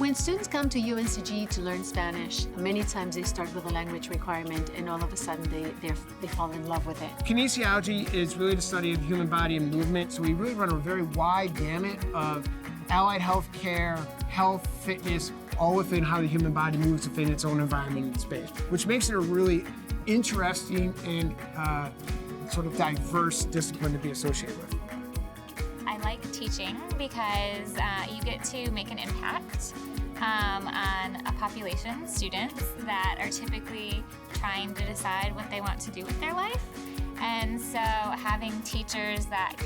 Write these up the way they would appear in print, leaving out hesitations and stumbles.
When students come to UNCG to learn Spanish, many times they start with a language requirement and all of a sudden they fall in love with it. Kinesiology is really the study of the human body and movement, so we really run a very wide gamut of allied health care, health, fitness, all within how the human body moves within its own environment and space, which makes it a really interesting and sort of diverse discipline to be associated with. I like teaching because you get to make an impact on a population, students, that are typically trying to decide what they want to do with their life. And so having teachers that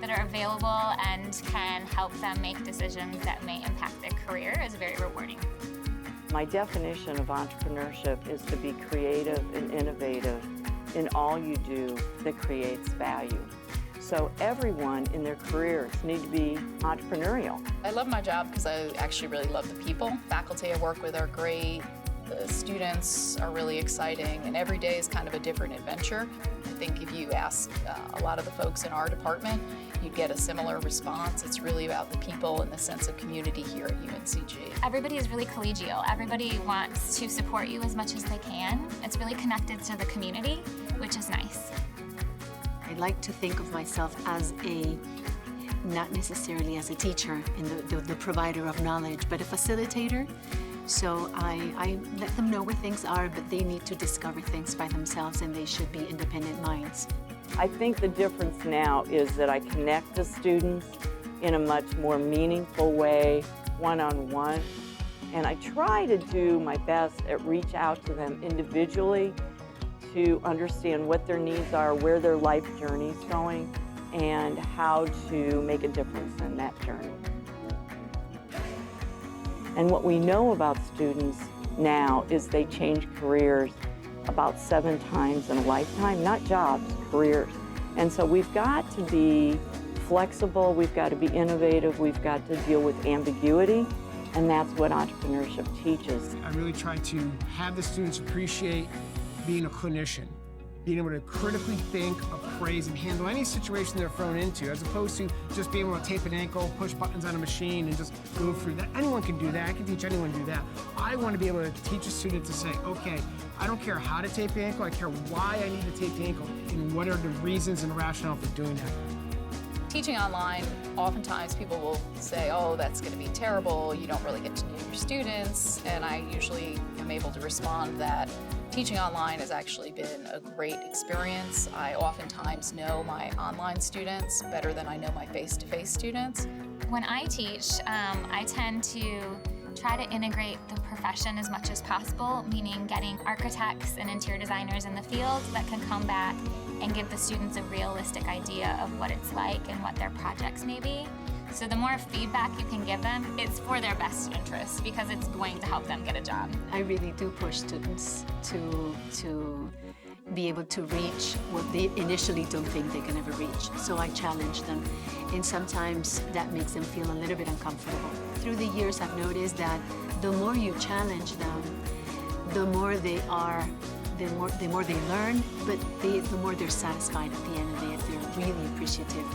that are available and can help them make decisions that may impact their career is very rewarding. My definition of entrepreneurship is to be creative and innovative in all you do that creates value. So everyone in their careers need to be entrepreneurial. I love my job because I actually really love the people. Faculty I work with are great, the students are really exciting, and every day is kind of a different adventure. I think if you ask a lot of the folks in our department, you'd get a similar response. It's really about the people and the sense of community here at UNCG. Everybody is really collegial. Everybody wants to support you as much as they can. It's really connected to the community, which is nice. I like to think of myself as not necessarily as a teacher and the provider of knowledge, but a facilitator. So I let them know where things are, but they need to discover things by themselves and they should be independent minds. I think the difference now is that I connect to students in a much more meaningful way, one-on-one, and I try to do my best at reach out to them individually to understand what their needs are, where their life journey is going, and how to make a difference in that journey. And what we know about students now is they change careers about 7 times in a lifetime, not jobs, careers. And so we've got to be flexible, we've got to be innovative, we've got to deal with ambiguity, and that's what entrepreneurship teaches. I really try to have the students appreciate being a clinician, being able to critically think, appraise, and handle any situation they're thrown into, as opposed to just being able to tape an ankle, push buttons on a machine, and just go through that. Anyone can do that. I can teach anyone to do that. I want to be able to teach a student to say, okay, I don't care how to tape the ankle, I care why I need to tape the ankle, and what are the reasons and rationale for doing that. Teaching online, oftentimes people will say, oh, that's going to be terrible, you don't really get to know your students, and I usually am able to respond that teaching online has actually been a great experience. I oftentimes know my online students better than I know my face-to-face students. When I teach, I tend to try to integrate the profession as much as possible, meaning getting architects and interior designers in the field that can come back and give the students a realistic idea of what it's like and what their projects may be. So the more feedback you can give them, it's for their best interest because it's going to help them get a job. I really do push students to be able to reach what they initially don't think they can ever reach. So I challenge them, and sometimes that makes them feel a little bit uncomfortable. Through the years, I've noticed that the more you challenge them, the more they learn, but the more they're satisfied at the end of the day. They're really appreciative.